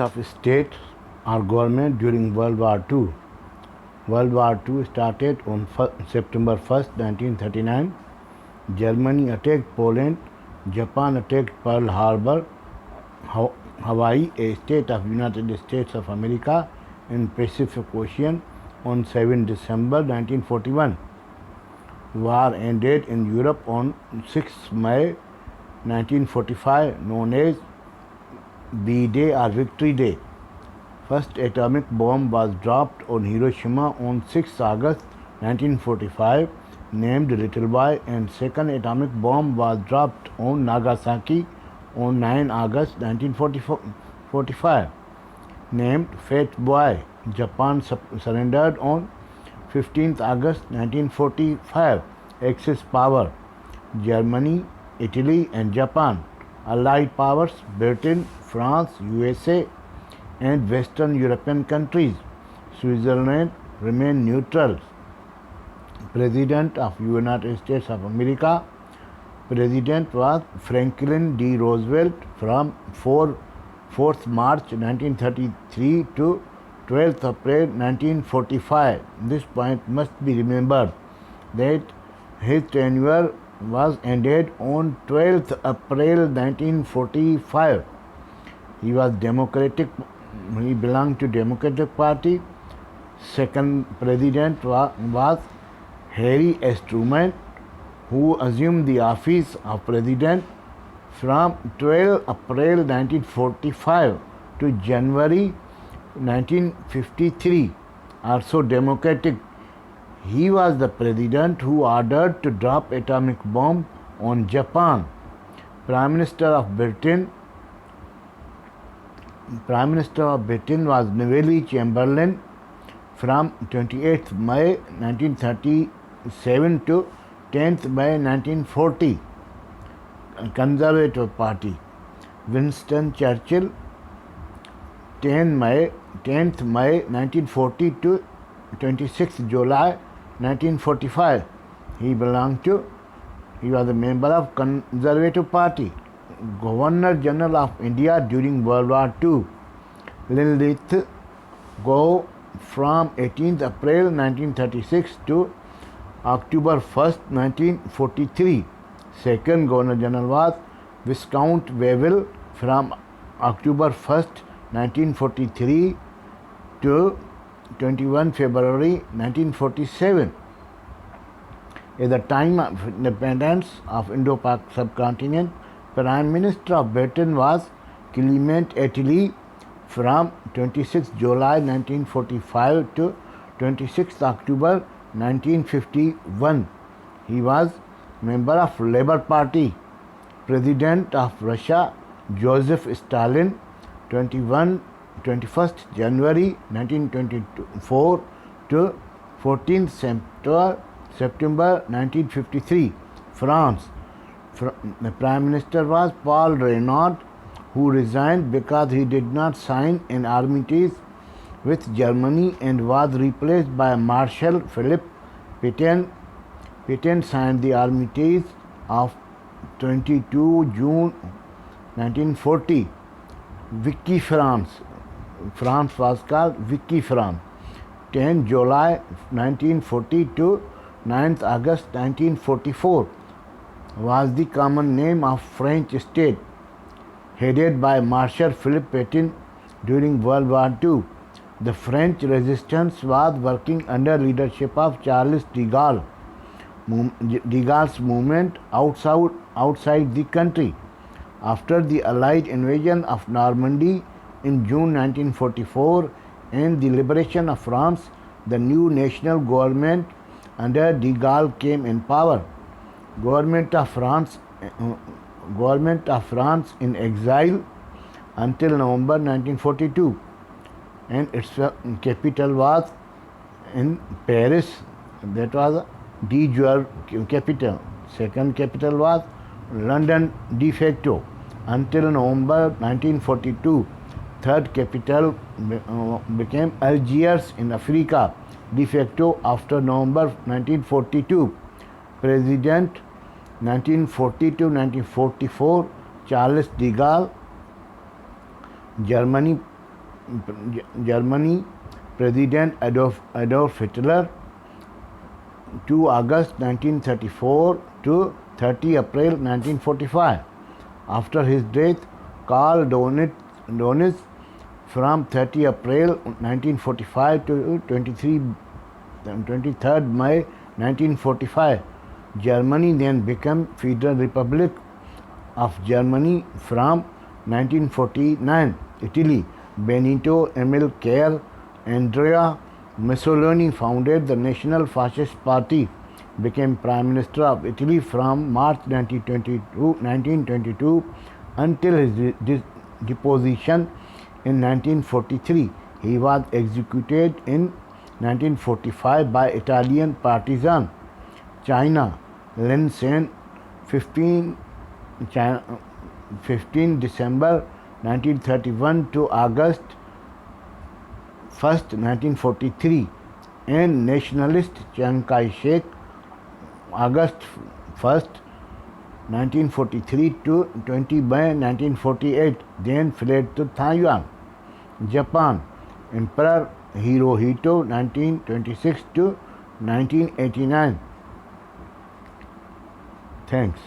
of states or government during World War II. World War II started on September 1st, 1939. Germany attacked Poland. Japan attacked Pearl Harbour, Hawaii, a state of United States of America in Pacific Ocean on 7 December 1941. War ended in Europe on 6 May 1945, known as D-Day or Victory Day. First atomic bomb was dropped on Hiroshima on 6 August 1945, named Little Boy, and second atomic bomb was dropped on Nagasaki on 9 August 1945, named Fat Boy. Japan surrendered on 15 August 1945. Axis power: Germany, Italy and Japan. Allied powers: Britain, France, USA and Western European countries. Switzerland remained neutral. President of United States of America. President was Franklin D. Roosevelt from 4th March 1933 to 12th April 1945. This point must be remembered that his tenure was ended on 12th April 1945. He belonged to Democratic Party. Second president was Hary S. Truman, who assumed the office of president from 12 April 1945 to January 1953. Also Democratic. He was the president who ordered to drop atomic bomb on Japan. Prime Minister of Britain was Neville Chamberlain from 28th May 1937 to 10th May 1940. Conservative Party. Winston Churchill, 10th May 1940 to 26th July 1945. He was a member of Conservative Party. Governor General of India during World War II. Lilith Go from 18th April 1936 to October 1st, 1943. Second Governor General was Viscount Wavell from October 1st, 1943 to 21 February 1947. At the time of independence of Indo-Pak subcontinent, Prime Minister of Britain was Clement Attlee from 26 July 1945 to 26 October 1951. He was member of Labour Party. President of Russia, Joseph Stalin, 21st January 1924 to 14th September 1953. France. The Prime Minister was Paul Reynaud, who resigned because he did not sign an armistice with Germany and was replaced by Marshal Philippe Pétain. Pétain signed the armistice of 22 June 1940. Vichy France. France was called Vichy France. 10 July 1940 to 9th August 1944 was the common name of French state, headed by Marshal Philippe Pétain during World War II. The French resistance was working under leadership of Charles de Gaulle. De Gaulle's movement outside the country. After the Allied invasion of Normandy in June 1944 and the liberation of France, the new national government under de Gaulle came in power. Government of France in exile until November 1942, and its capital was in Paris. That was de jure capital. Second capital was London de facto until November 1942. Third capital became Algiers in Africa de facto after November 1942. President 1940 to 1944, Charles de Gaulle. Germany Germany President Adolf Hitler, 2 August 1934 to 30 April 1945. After his death, Karl Donitz from 30 April 1945 to 23rd May 1945. Germany then became Federal Republic of Germany from 1949. Italy, Benito Mussolini, Andrea Mussolini founded the National Fascist Party, became Prime Minister of Italy from March 1922 until his deposition in 1943. He was executed in 1945 by Italian partisans. China, Lin Sen, 15 December 1931 to August 1st, 1943, and nationalist Chiang Kai-shek, August 1st, 1943 to 20 May 1948, then fled to Taiwan. Japan, Emperor Hirohito, 1926 to 1989. Thanks.